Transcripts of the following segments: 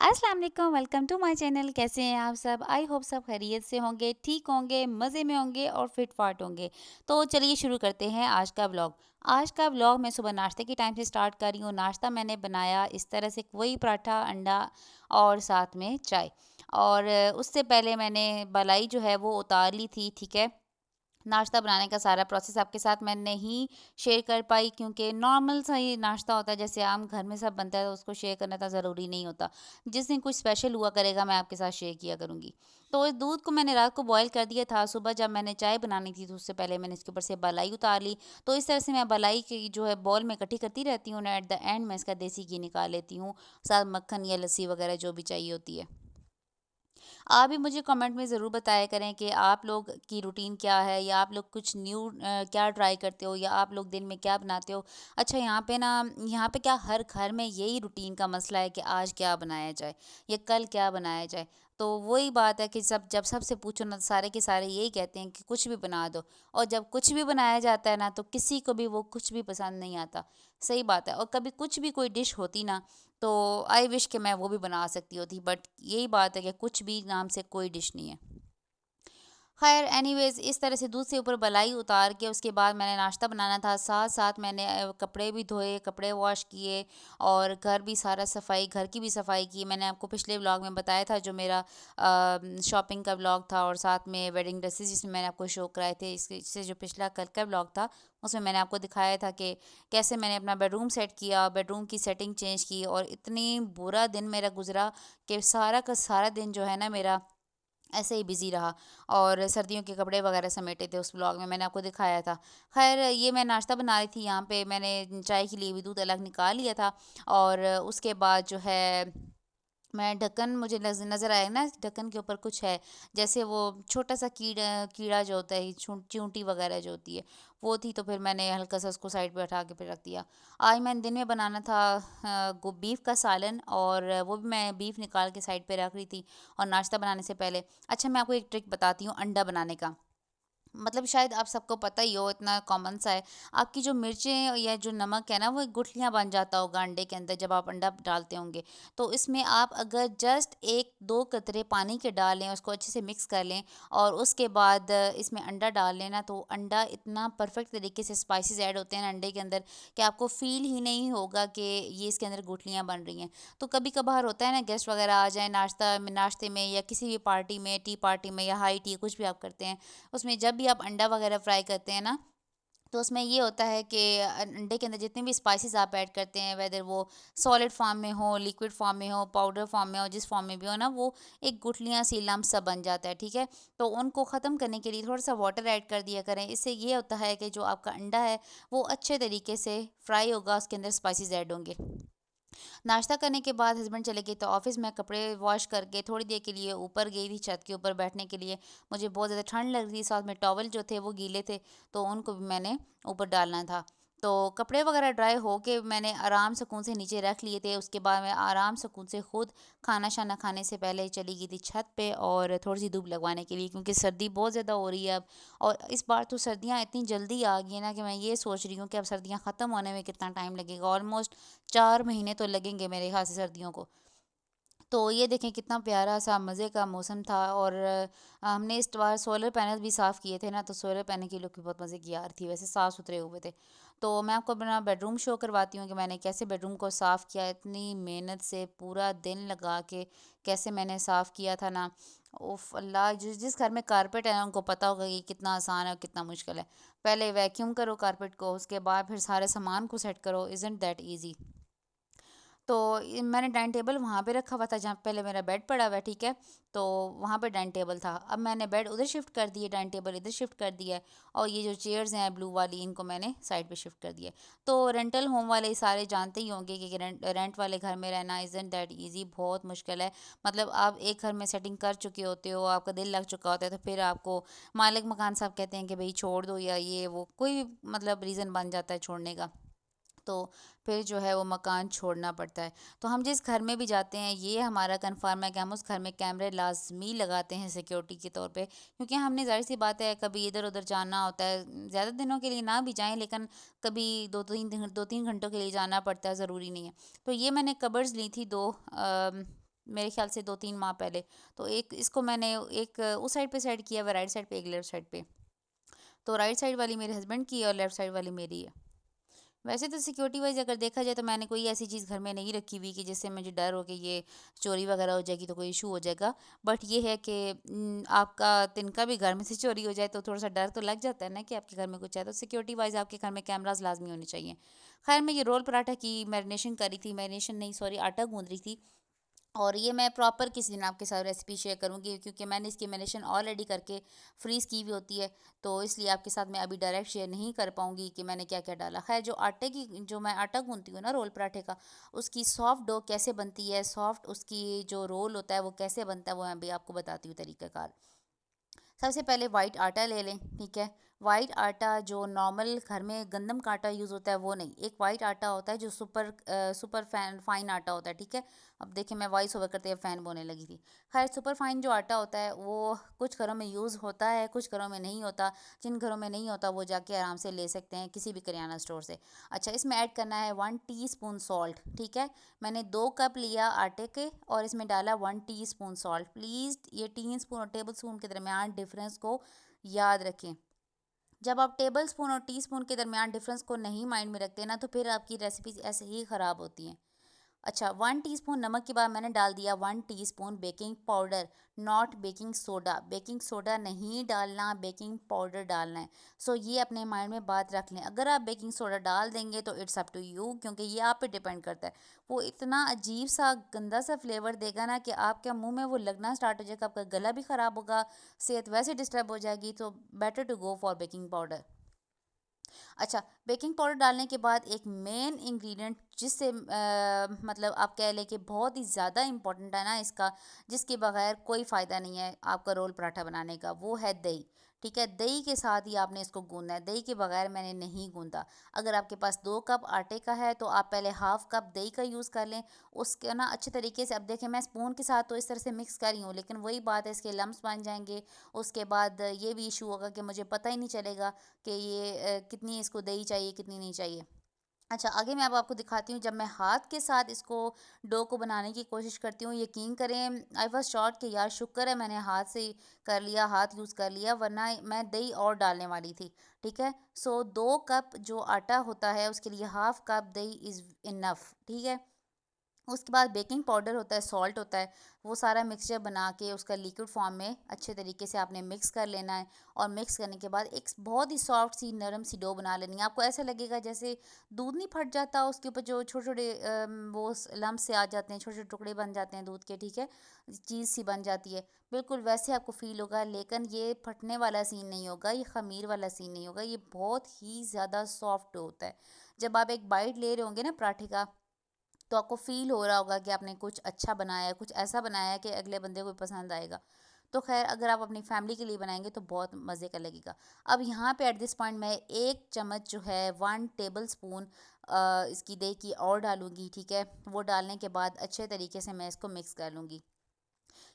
अस्सलाम वालेकुम, welcome to my channel. कैसे हैं आप सब? आई होप सब खैरियत से होंगे, ठीक होंगे, मज़े में होंगे और फिट फाट होंगे। तो चलिए शुरू करते हैं आज का व्लॉग। आज का व्लॉग मैं सुबह नाश्ते के टाइम से स्टार्ट कर रही हूँ। नाश्ता मैंने बनाया इस तरह से, वही पराठा, अंडा और साथ में चाय। और उससे पहले मैंने मलाई जो है वो उतार ली थी, ठीक है। नाश्ता बनाने का सारा प्रोसेस आपके साथ मैं नहीं शेयर कर पाई, क्योंकि नॉर्मल सा ही नाश्ता होता है, जैसे आम घर में सब बनता है, तो उसको शेयर करना इतना ज़रूरी नहीं होता। जिस दिन कुछ स्पेशल हुआ करेगा मैं आपके साथ शेयर किया करूँगी। तो इस दूध को मैंने रात को बॉयल कर दिया था। सुबह जब मैंने चाय बनानी थी तो उससे पहले मैंने इसके ऊपर से मलाई उतार ली। तो इस तरह से मैं मलाई की जो है बॉल में इकट्ठी करती रहती हूँ, एट द एंड मैं इसका देसी घी निकाल लेती हूँ, साथ मक्खन या लस्सी वगैरह जो भी चाहिए होती है। आप भी मुझे कमेंट में ज़रूर बताया करें कि आप लोग की रूटीन क्या है, या आप लोग कुछ न्यू क्या ट्राई करते हो, या आप लोग दिन में क्या बनाते हो। अच्छा, यहाँ पे क्या हर घर में यही रूटीन का मसला है कि आज क्या बनाया जाए या कल क्या बनाया जाए। तो वही बात है कि जब सबसे पूछो ना, तो सारे के सारे यही कहते हैं कि कुछ भी बना दो। और जब कुछ भी बनाया जाता है ना, तो किसी को भी वो कुछ भी पसंद नहीं आता। सही बात है। और कभी कुछ भी कोई डिश होती ना, तो आई विश कि मैं वो भी बना सकती होती, बट यही बात है कि कुछ भी नाम से कोई डिश नहीं है। ख़ैर एनीवेज़, इस तरह से दूध से ऊपर बलाई उतार के उसके बाद मैंने नाश्ता बनाना था। साथ-साथ मैंने कपड़े भी धोए, कपड़े वॉश किए और घर भी सारा घर की भी सफाई की। मैंने आपको पिछले व्लॉग में बताया था, जो मेरा शॉपिंग का व्लॉग था, और साथ में वेडिंग ड्रेसेस जिसमें मैंने आपको शो कराए थे। इससे जो पिछला कल का व्लॉग था, उसमें मैंने आपको दिखाया था कि कैसे मैंने अपना बेडरूम सेट किया, बेडरूम की सेटिंग चेंज की, और इतनी बुरा दिन मेरा गुज़रा कि सारा का सारा दिन जो है ना मेरा ऐसे ही बिज़ी रहा। और सर्दियों के कपड़े वगैरह समेटे थे, उस व्लॉग में मैंने आपको दिखाया था। ख़ैर ये मैं नाश्ता बना रही थी, यहाँ पे मैंने चाय के लिए भी दूध अलग निकाल लिया था। और उसके बाद जो है मैं ढक्कन, मुझे नज़र आया ना ढक्कन के ऊपर कुछ है, जैसे वो छोटा सा कीड़ा जो होता है, चींटी वगैरह जो होती है, वो थी। तो फिर मैंने हल्का सा उसको साइड पे उठा के फिर रख दिया। आज मैंने दिन में बनाना था बीफ का सालन, और वो भी मैं बीफ निकाल के साइड पे रख रही थी और नाश्ता बनाने से पहले। अच्छा, मैं आपको एक ट्रिक बताती हूँ अंडा बनाने का। मतलब शायद आप सबको पता ही हो, इतना कॉमन सा है। आपकी जो मिर्चें या जो नमक है ना, वो गुठलियाँ बन जाता होगा अंडे के अंदर जब आप अंडा डालते होंगे। तो इसमें आप अगर जस्ट 1-2 कतरे पानी के डाल लें, उसको अच्छे से मिक्स कर लें, और उसके बाद इसमें अंडा डाल लें ना, तो अंडा इतना परफेक्ट तरीके से स्पाइसेस ऐड होते हैं ना अंडे के अंदर, कि आपको फ़ील ही नहीं होगा कि ये इसके अंदर गुठलियाँ बन रही हैं। तो कभी-कभार होता है ना, गेस्ट वगैरह आ जाएँ नाश्ते में, या किसी भी पार्टी में, टी पार्टी में, या हाई टी, कुछ भी आप करते हैं, उसमें जब भी आप अंडा वगैरह फ्राई करते हैं ना, तो उसमें ये होता है कि अंडे के अंदर जितने भी स्पाइसेस आप ऐड करते हैं, वेदर वो सॉलिड फॉर्म में हो, लिक्विड फॉर्म में हो, पाउडर फॉर्म में हो, जिस फॉर्म में भी हो ना, वो एक गुठलियाँ सी लम्प सा बन जाता है, ठीक है। तो उनको ख़त्म करने के लिए थोड़ा सा वाटर ऐड कर दिया करें। इससे ये होता है कि जो आपका अंडा है वो अच्छे तरीके से फ्राई होगा, उसके अंदर स्पाइसेस ऐड होंगे। नाश्ता करने के बाद हस्बैंड चले गए तो ऑफिस में कपड़े वॉश करके थोड़ी देर के लिए ऊपर गई थी, छत के ऊपर बैठने के लिए। मुझे बहुत ज़्यादा ठंड लग रही थी, साथ में टॉवल जो थे वो गीले थे, तो उनको भी मैंने ऊपर डालना था। तो कपड़े वगैरह ड्राई हो के मैंने आराम सुकून से नीचे रख लिए थे। उसके बाद मैं आराम सुकून से खुद खाना शाना खाने से पहले चली गई थी छत पे, और थोड़ी सी धूप लगवाने के लिए, क्योंकि सर्दी बहुत ज़्यादा हो रही है अब। और इस बार तो सर्दियाँ इतनी जल्दी आ गई हैं ना, कि मैं ये सोच रही हूँ कि अब सर्दियाँ ख़त्म होने में कितना टाइम लगेगा। ऑलमोस्ट 4 महीने तो लगेंगे मेरे ख़्याल से सर्दियों को। तो ये देखें कितना प्यारा सा मज़े का मौसम था। और हमने इस बार सोलर पैनल भी साफ़ किए थे ना, तो सोलर पैनल की लुक भी बहुत मज़े की आ रही थी, वैसे साफ़ सुथरे हुए थे। तो मैं आपको अपना बेडरूम शो करवाती हूँ कि मैंने कैसे बेडरूम को साफ़ किया, इतनी मेहनत से पूरा दिन लगा के कैसे मैंने साफ़ किया था ना। उफ़ अल्लाह, जिस जिस घर में कारपेट है ना, उनको पता होगा कि कितना आसान है और कितना मुश्किल है। पहले वैक्यूम करो कारपेट को, उसके बाद फिर सारे सामान को सेट करो, इज़न्ट दैट ईज़ी। तो मैंने डाइनिंग टेबल वहाँ पे रखा हुआ था जहाँ पहले मेरा बेड पड़ा हुआ है, ठीक है। तो वहाँ पे डाइनिंग टेबल था, अब मैंने बेड उधर शिफ्ट कर दिया, डाइनिंग टेबल इधर शिफ्ट कर दिया है, और ये जो चेयर्स हैं ब्लू वाली, इनको मैंने साइड पे शिफ्ट कर दिया है। तो रेंटल होम वाले सारे जानते ही होंगे कि रेंट वाले घर में रहना इज़न्ट दैट ईज़ी, बहुत मुश्किल है। मतलब आप एक घर में सेटिंग कर चुके होते हो, आपका दिल लग चुका होता है, तो फिर आपको मालिक मकान साहब कहते हैं कि भाई छोड़ दो, या ये वो कोई भी मतलब रीज़न बन जाता है छोड़ने का। तो फिर जो है वो मकान छोड़ना पड़ता है। तो हम जिस घर में भी जाते हैं, ये हमारा कन्फर्म है कि हम उस घर में कैमरे लाज़मी लगाते हैं सिक्योरिटी के तौर पे, क्योंकि हमने ज़ाहिर-सी बात है कभी इधर-उधर जाना होता है, ज़्यादा दिनों के लिए ना भी जाएँ, लेकिन कभी 2-3 घंटों के लिए जाना पड़ता है, ज़रूरी नहीं है। तो ये मैंने कबर्ड्स ली थी 2, मेरे ख्याल से 2-3 माह पहले। तो एक इसको मैंने एक उस साइड पे सेट किया हुआ है, राइट साइड पे, एक लेफ्ट साइड पे। तो राइट साइड वाली मेरे हस्बैंड की है और लेफ्ट साइड वाली मेरी है। वैसे तो सिक्योरिटी वाइज अगर देखा जाए तो मैंने कोई ऐसी चीज़ घर में नहीं रखी हुई कि जिससे मुझे डर हो कि ये चोरी वगैरह हो जाएगी तो कोई इशू हो जाएगा। बट ये है कि आपका तिनका भी घर में से चोरी हो जाए तो थोड़ा सा डर तो लग जाता है ना कि आपके घर में कुछ है। तो सिक्योरिटी वाइज आपके घर में कैमराज लाजमी होने चाहिए। खैर, मैं ये रोल पराठा की मैरिनेशन करी थी, मैरिनेशन नहीं सॉरी, आटा गूंद रही थी। और ये मैं प्रॉपर किसी दिन आपके साथ रेसिपी शेयर करूँगी, क्योंकि मैंने इसकी मैरिनेशन ऑलरेडी करके फ्रीज़ की हुई होती है। तो इसलिए आपके साथ मैं अभी डायरेक्ट शेयर नहीं कर पाऊँगी कि मैंने क्या क्या डाला। खैर, जो मैं आटा गूंथती हूँ ना रोल पराठे का, उसकी सॉफ्ट डो कैसे बनती है, सॉफ्ट उसकी जो रोल होता है वो कैसे बनता है, वो मैं भी आपको बताती हूँ तरीक़ाकार। सबसे पहले वाइट आटा ले लें, ठीक है। वाइट आटा जो नॉर्मल घर में गंदम का आटा यूज़ होता है वो नहीं, एक वाइट आटा होता है जो सुपर फाइन आटा होता है, ठीक है। अब देखिए, मैं वॉइस ओवर करते हुए फ़ैन बोलने लगी थी। खैर, सुपर फाइन जो आटा होता है वो कुछ घरों में यूज़ होता है, कुछ घरों में नहीं होता। जिन घरों में नहीं होता वो जाके आराम से ले सकते हैं किसी भी करियाना स्टोर से। अच्छा, इसमें ऐड करना है 1 टीस्पून सॉल्ट, ठीक है। मैंने 2 कप लिया आटे के और इसमें डाला 1 टीस्पून सॉल्ट। प्लीज़ ये टी स्पून और टेबल स्पून के दरमियान डिफरेंस को याद रखें। जब आप टेबल स्पून और टी स्पून के दरमियान डिफरेंस को नहीं माइंड में रखते ना, तो फिर आपकी रेसिपीज ऐसे ही ख़राब होती हैं। अच्छा, 1 टीस्पून नमक के बाद मैंने डाल दिया 1 teaspoon baking powder, not baking soda. Baking soda नहीं डालना, बेकिंग पाउडर डालना है। सो ये अपने माइंड में बात रख लें। अगर आप बेकिंग सोडा डाल देंगे तो इट्स अप टू यू, क्योंकि ये आप पे डिपेंड करता है। वो इतना अजीब सा गंदा सा फ्लेवर देगा ना कि आपके मुंह में वो लगना स्टार्ट हो जाएगा, आपका गला भी ख़राब होगा, सेहत वैसे डिस्टर्ब हो जाएगी। तो better to go for baking powder. अच्छा, बेकिंग पाउडर डालने के बाद एक मेन इंग्रेडिएंट जिससे मतलब आप कह लें कि बहुत ही ज़्यादा इम्पोर्टेंट है ना इसका, जिसके बगैर कोई फ़ायदा नहीं है आपका रोल पराठा बनाने का, वो है दही। ठीक है, दही के साथ ही आपने इसको गूंदना है, दही के बगैर मैंने नहीं गूंदा। अगर आपके पास 2 कप आटे का है तो आप पहले हाफ कप दही का यूज़ कर लें। उसके ना अच्छे तरीके से, अब देखें मैं स्पून के साथ तो इस तरह से मिक्स कर रही हूँ, लेकिन वही बात है, इसके लम्स बन जाएंगे। उसके बाद ये भी इशू होगा कि मुझे पता ही नहीं चलेगा कि ये कितनी इसको दही चाहिए, कितनी नहीं चाहिए। अच्छा, आगे मैं अब आपको दिखाती हूँ जब मैं हाथ के साथ इसको डो को बनाने की कोशिश करती हूँ। यकीन करें, आई वाज शॉक्ड कि यार शुक्र है मैंने हाथ से ही कर लिया, हाथ यूज़ कर लिया, वरना मैं दही और डालने वाली थी। ठीक है, सो 2 कप जो आटा होता है उसके लिए हाफ कप दही इज़ इनफ, ठीक है। उसके बाद बेकिंग पाउडर होता है, सॉल्ट होता है, वो सारा मिक्सचर बना के उसका लिक्विड फॉर्म में अच्छे तरीके से आपने मिक्स कर लेना है। और मिक्स करने के बाद एक बहुत ही सॉफ्ट सी नरम सी डो बना लेनी है। आपको ऐसा लगेगा जैसे दूध नहीं फट जाता, उसके ऊपर जो छोटे छोटे वो लम्ब से आ जाते हैं, छोटे छोटे टुकड़े बन जाते हैं दूध के, ठीक है, चीज़ सी बन जाती है। बिल्कुल वैसे आपको फील होगा, लेकिन ये फटने वाला सीन नहीं होगा, ये खमीर वाला सीन नहीं होगा, ये बहुत ही ज़्यादा सॉफ्ट होता है। जब आप एक बाइट ले रहे होंगे ना पराठे का, तो आपको फ़ील हो रहा होगा कि आपने कुछ अच्छा बनाया है, कुछ ऐसा बनाया है कि अगले बंदे को पसंद आएगा। तो ख़ैर, अगर आप अपनी फैमिली के लिए बनाएँगे तो बहुत मज़े का लगेगा। अब यहाँ पे एट दिस पॉइंट मैं 1 चम्मच जो है, 1 टेबल स्पून इसकी दही की और डालूँगी, ठीक है? वो डालने के बाद अच्छे तरीके से मैं इसको मिक्स कर लूँगी।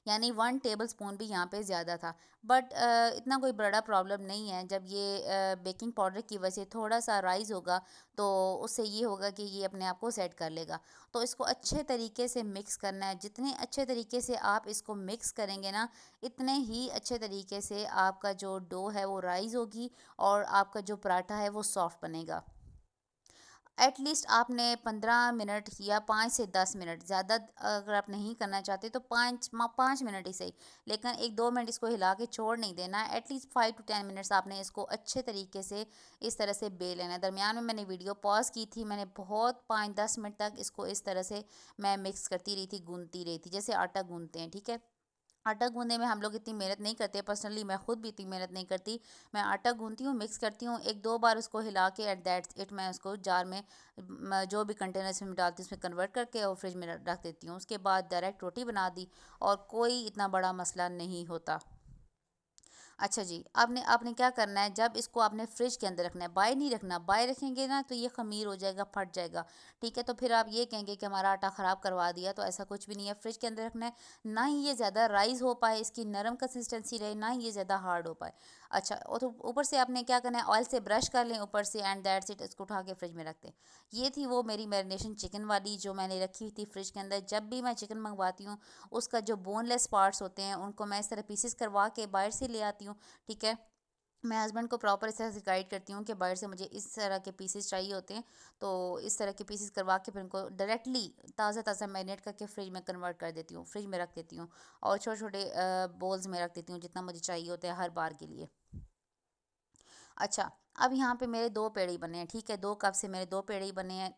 यानी 1 टेबल स्पून भी यहाँ पे ज़्यादा था। बट इतना कोई बड़ा प्रॉब्लम नहीं है। जब ये बेकिंग पाउडर की वजह से थोड़ा सा राइज़ होगा तो उससे ये होगा कि ये अपने आप को सेट कर लेगा। तो इसको अच्छे तरीके से मिक्स करना है। जितने अच्छे तरीके से आप इसको मिक्स करेंगे ना, इतने ही अच्छे तरीके से आपका जो डो है वो राइज़ होगी और आपका जो पराठा है वो सॉफ्ट बनेगा। एटलीस्ट आपने 15 मिनट या 5 से 10 मिनट, ज़्यादा अगर आप नहीं करना चाहते तो 5 मिनट ही सही, लेकिन 1-2 मिनट इसको हिला के छोड़ नहीं देना है। एटलीस्ट 5 to 10 मिनट्स आपने इसको अच्छे तरीके से इस तरह से बेल लेना है। दरमियान में मैंने वीडियो पॉज की थी, मैंने बहुत 5-10 मिनट तक इसको इस तरह से मैं मिक्स करती रही थी, गूंदती रही थी, जैसे आटा गूंदते हैं, ठीक है। आटा गूँधने में हम लोग इतनी मेहनत नहीं करते, पर्सनली मैं खुद भी इतनी मेहनत नहीं करती। मैं आटा गूँथती हूँ, मिक्स करती हूँ, 1-2 बार उसको हिला के एट दैट्स इट, मैं उसको जार में जो भी कंटेनर्स में डालती हूँ उसमें कन्वर्ट करके और फ्रिज में रख देती हूँ। उसके बाद डायरेक्ट रोटी बना दी और कोई इतना बड़ा मसला नहीं होता। अच्छा जी, आपने आपने क्या करना है, जब इसको आपने फ्रिज के अंदर रखना है, बाहर नहीं रखना। बाहर रखेंगे ना तो ये खमीर हो जाएगा, फट जाएगा, ठीक है। तो फिर आप ये कहेंगे कि हमारा आटा ख़राब करवा दिया, तो ऐसा कुछ भी नहीं है। फ्रिज के अंदर रखना है, ना ही ये ज़्यादा राइज़ हो पाए, इसकी नरम कंसिस्टेंसी रहे, ना ही ये ज़्यादा हार्ड हो पाए। अच्छा, और तो ऊपर से आपने क्या करना है, ऑयल से ब्रश कर लें ऊपर से, एंड दैट्स इट, इसको उठा के फ्रिज में रख दें। ये थी वो मेरी मैरिनेशन चिकन वाली जो मैंने रखी हुई थी फ्रिज के अंदर। जब भी मैं चिकन मंगवाती हूँ, उसका जो बोनलेस पार्ट्स होते हैं उनको मैं इस तरह पीसेस करवा के बाहर से ले आती हूँ, ठीक है। मैं हस्बैंड को प्रॉपर इस तरह से गाइड करती हूँ कि बाहर से मुझे इस तरह के पीसेस चाहिए होते हैं, तो इस तरह के पीसेस करवा के फिर उनको डायरेक्टली ताज़ा ताज़ा मैरिनेट करके फ्रिज में कन्वर्ट कर देती हूँ, फ्रिज में रख देती हूँ, और छोटे छोटे बोल्स में रख देती हूँ जितना मुझे चाहिए होता है हर बार के लिए। अच्छा, अब यहाँ पे मेरे 2 पेड़े ही बने हैं, ठीक है, 2 कप से मेरे 2 पेड़े ही बने हैं।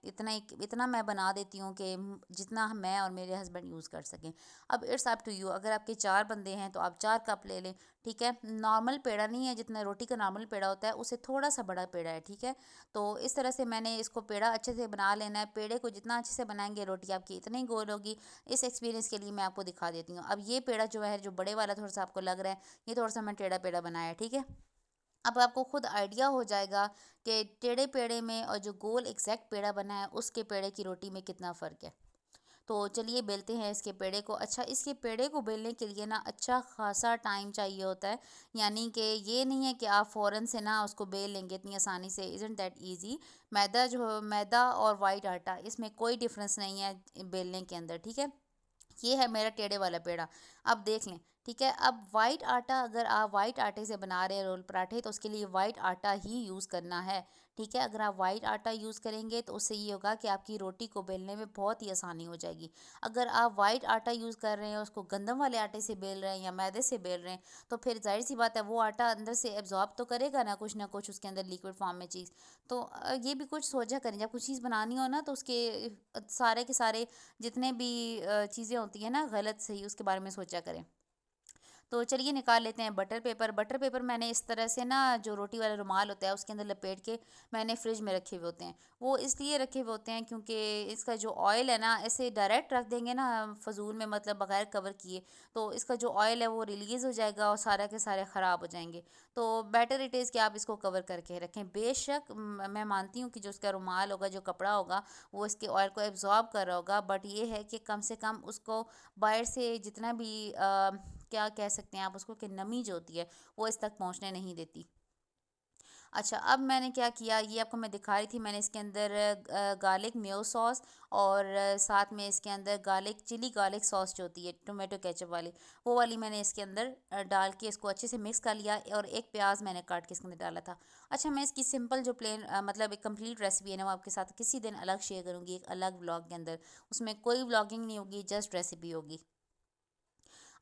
इतना मैं बना देती हूँ कि जितना मैं और मेरे हस्बैंड यूज़ कर सकें। अब इट्स अप टू यू, अगर आपके 4 बंदे हैं तो आप 4 कप ले लें, ठीक है। नॉर्मल पेड़ा नहीं है, जितना रोटी का नॉर्मल पेड़ा होता है उससे थोड़ा-सा बड़ा पेड़ा है, ठीक है। तो इस तरह से मैंने इसको पेड़ा अच्छे से बना लेना है। पेड़े को जितना अच्छे से बनाएँगे रोटी आपकी इतनी ही गोल होगी। इस एक्सपीरियंस के लिए मैं आपको दिखा देती हूँ। अब ये पेड़ा जो है, जो बड़े वाला थोड़ा-सा आपको लग रहा है, ये थोड़ा-सा मैं टेढ़ा पेड़ा बनाया है, ठीक है। अब आपको खुद आइडिया हो जाएगा कि टेढ़े पेड़े में और जो गोल एग्जैक्ट पेड़ा बना है उसके पेड़े की रोटी में कितना फ़र्क है। तो चलिए बेलते हैं इसके पेड़े को। अच्छा, इसके पेड़े को बेलने के लिए ना अच्छा खासा टाइम चाहिए होता है। यानी कि ये नहीं है कि आप फ़ौरन से ना उसको बेल लेंगे इतनी आसानी से, इज़न्ट दैट ईज़ी। मैदा और वाइट आटा, इसमें कोई डिफरेंस नहीं है बेलने के अंदर, ठीक है। ये है मेरा टेढ़े वाला पेड़ा। अब देख लें, ठीक है। अब वाइट आटा, अगर आप वाइट आटे से बना रहे हैं रोल पराठे तो उसके लिए वाइट आटा ही यूज़ करना है, ठीक है। अगर आप वाइट आटा यूज़ करेंगे तो उससे ये होगा कि आपकी रोटी को बेलने में बहुत ही आसानी हो जाएगी। अगर आप वाइट आटा यूज़ कर रहे हैं, उसको गंदम वाले आटे से बेल रहे हैं या मैदे से बेल रहे हैं, तो फिर ज़ाहिर सी बात है वो आटा अंदर से एब्जॉर्ब तो करेगा ना कुछ उसके अंदर लिक्विड फॉर्म में चीज़। तो ये भी कुछ सोचा करें, जब कुछ चीज़ बनानी हो ना तो उसके सारे के सारे जितने भी चीज़ें होती हैं ना गलत सही, उसके बारे में सोचा करें। तो चलिए निकाल लेते हैं बटर पेपर। बटर पेपर मैंने इस तरह से ना, जो रोटी वाला रुमाल होता है उसके अंदर लपेट के मैंने फ्रिज में रखे हुए होते हैं। वो इसलिए रखे हुए होते हैं क्योंकि इसका जो ऑयल है ना, ऐसे डायरेक्ट रख देंगे ना फजूल में, मतलब बगैर कवर किए, तो इसका जो ऑयल है वो रिलीज़ हो जाएगा और सारा के सारे ख़राब हो जाएंगे। तो बेटर इट इज़ कि आप इसको कवर करके रखें। बेशक मैं मानती हूँ कि जो उसका रुमाल होगा, जो कपड़ा होगा, वो इसके ऑयल को एब्जॉर्ब कर रहा होगा, बट ये है कि कम से कम उसको बाहर से जितना भी क्या कह सकते हैं आप उसको, कि नमी जो होती है वो इस तक पहुंचने नहीं देती। अच्छा, अब मैंने क्या किया, ये आपको मैं दिखा रही थी, मैंने इसके अंदर गार्लिक मेयो सॉस और साथ में इसके अंदर चिली गार्लिक सॉस जो होती है टोमेटो केचप वाली, वो वाली मैंने इसके अंदर डाल के इसको अच्छे से मिक्स कर लिया, और एक प्याज मैंने काट के इसके अंदर डाला था। अच्छा, मैं इसकी सिंपल जो प्लेन मतलब एक कंप्लीट रेसिपी है ना, वो आपके साथ किसी दिन अलग शेयर करूँगी, एक अलग व्लॉग के अंदर। उसमें कोई व्लॉगिंग नहीं होगी, जस्ट रेसिपी होगी।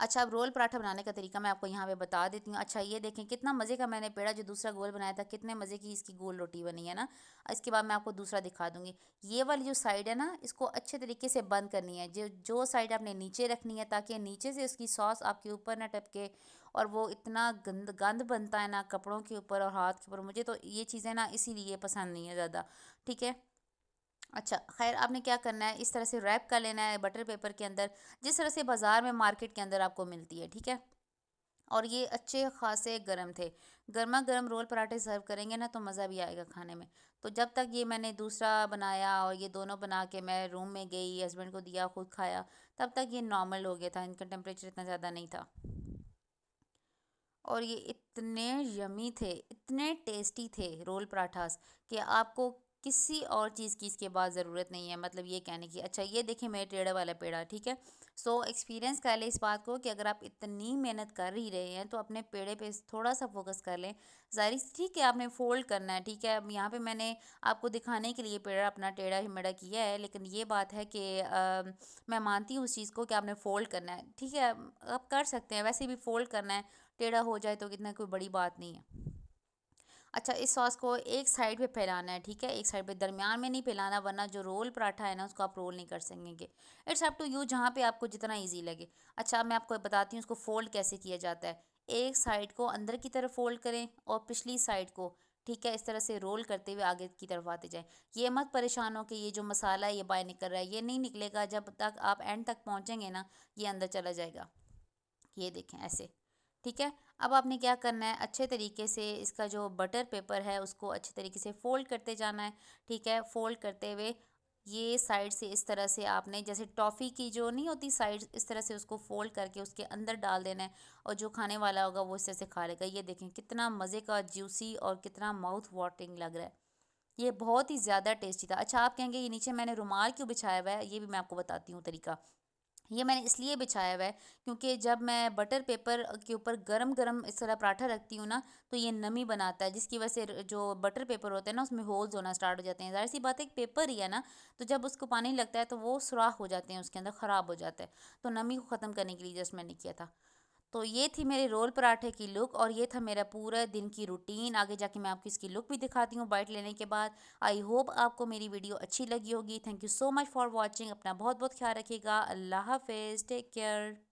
अच्छा, अब रोल पराठा बनाने का तरीका मैं आपको यहाँ पे बता देती हूँ। अच्छा, ये देखें कितना मज़े का मैंने पेड़ा जो दूसरा गोल बनाया था, कितने मज़े की इसकी गोल रोटी बनी है ना। इसके बाद मैं आपको दूसरा दिखा दूँगी। ये वाली जो साइड है ना, इसको अच्छे तरीके से बंद करनी है। जो जो साइड आपने नीचे रखनी है, ताकि नीचे से उसकी सॉस आपके ऊपर ना टपके, और वो इतना गंद गंद बनता है ना कपड़ों के ऊपर और हाथ के ऊपर, मुझे तो ये चीज़ें ना इसीलिए पसंद नहीं है ज़्यादा, ठीक है। अच्छा, ख़ैर आपने क्या करना है, इस तरह से रैप कर लेना है बटर पेपर के अंदर, जिस तरह से बाज़ार में मार्केट के अंदर आपको मिलती है, ठीक है। और ये अच्छे ख़ासे गरम थे। गरमा गरम रोल पराठे सर्व करेंगे ना तो मज़ा भी आएगा खाने में। तो जब तक ये मैंने दूसरा बनाया और ये दोनों बना के मैं रूम में गई, हस्बैंड को दिया, खुद खाया, तब तक ये नॉर्मल हो गया था, इनका टेम्परेचर इतना ज़्यादा नहीं था। और ये इतने यमी थे, इतने टेस्टी थे रोल पराठास, कि आपको किसी और चीज़ की इसके बाद ज़रूरत नहीं है, मतलब ये कहने की। अच्छा, ये देखिए मेरे टेढ़े वाला पेड़ा, ठीक है। सो एक्सपीरियंस कर लें इस बात को कि अगर आप इतनी मेहनत कर ही रहे हैं तो अपने पेड़े पे थोड़ा सा फोकस कर लें। ज़ाहिर ठीक है, आपने फोल्ड करना है, ठीक है। अब यहाँ पे मैंने आपको दिखाने के लिए पेड़ा अपना टेढ़ा ही मेढ़ा किया है, लेकिन ये बात है कि मैं मानती हूँ उस चीज़ को कि आपने फ़ोल्ड करना है, ठीक है। आप कर सकते हैं, वैसे भी फ़ोल्ड करना है, टेढ़ा हो जाए तो कितना कोई बड़ी बात नहीं है। अच्छा, इस सॉस को एक साइड पे फैलाना है, ठीक है, एक साइड पे, दरमियान में नहीं फैलाना, वरना जो रोल पराठा है ना उसको आप रोल नहीं कर सकेंगे। इट्स अप टू यू, जहाँ पे आपको जितना ईजी लगे। अच्छा, अब मैं आपको बताती हूँ उसको फ़ोल्ड कैसे किया जाता है। एक साइड को अंदर की तरफ फ़ोल्ड करें और पिछली साइड को, ठीक है, इस तरह से रोल करते हुए आगे की तरफ आते जाएं। ये मत परेशान हो कि ये जो मसाला है ये बाहर निकल रहा है, ये नहीं निकलेगा, जब तक आप एंड तक पहुँचेंगे ना ये अंदर चला जाएगा। ये देखें ऐसे, ठीक है। अब आपने क्या करना है, अच्छे तरीके से इसका जो बटर पेपर है उसको अच्छे तरीके से फ़ोल्ड करते जाना है, ठीक है। फ़ोल्ड करते हुए ये साइड से इस तरह से आपने जैसे टॉफ़ी की जो नहीं होती साइड, इस तरह से उसको फ़ोल्ड करके उसके अंदर डाल देना है और जो खाने वाला होगा वो इस तरह से खा लेगा। ये देखें कितना मज़े का, जूसी और कितना माउथ वाटरिंग लग रहा है। ये बहुत ही ज़्यादा टेस्टी था। अच्छा, आप कहेंगे ये नीचे मैंने रुमाल क्यों बिछाया हुआ है? ये भी मैं आपको बताती हूँ तरीका। ये मैंने इसलिए बिछाया हुआ है क्योंकि जब मैं बटर पेपर के ऊपर गरम गरम इस तरह पराठा रखती हूँ ना, तो ये नमी बनाता है, जिसकी वजह से जो बटर पेपर होते हैं ना उसमें होल्स होना स्टार्ट हो जाते हैं। ज़ाहिर सी बात है, एक पेपर ही है ना, तो जब उसको पानी लगता है तो वो सुराख हो जाते हैं, उसके अंदर ख़राब हो जाता है। तो नमी को ख़त्म करने के लिए जस्ट मैंने किया था। तो ये थी मेरे रोल पराठे की लुक और ये था मेरा पूरा दिन की रूटीन। आगे जाके मैं आपको इसकी लुक भी दिखाती हूँ बाइट लेने के बाद। आई होप आपको मेरी वीडियो अच्छी लगी होगी। Thank you so much for watching. अपना बहुत बहुत ख्याल रखिएगा। अल्लाह हाफिज़, टेक केयर।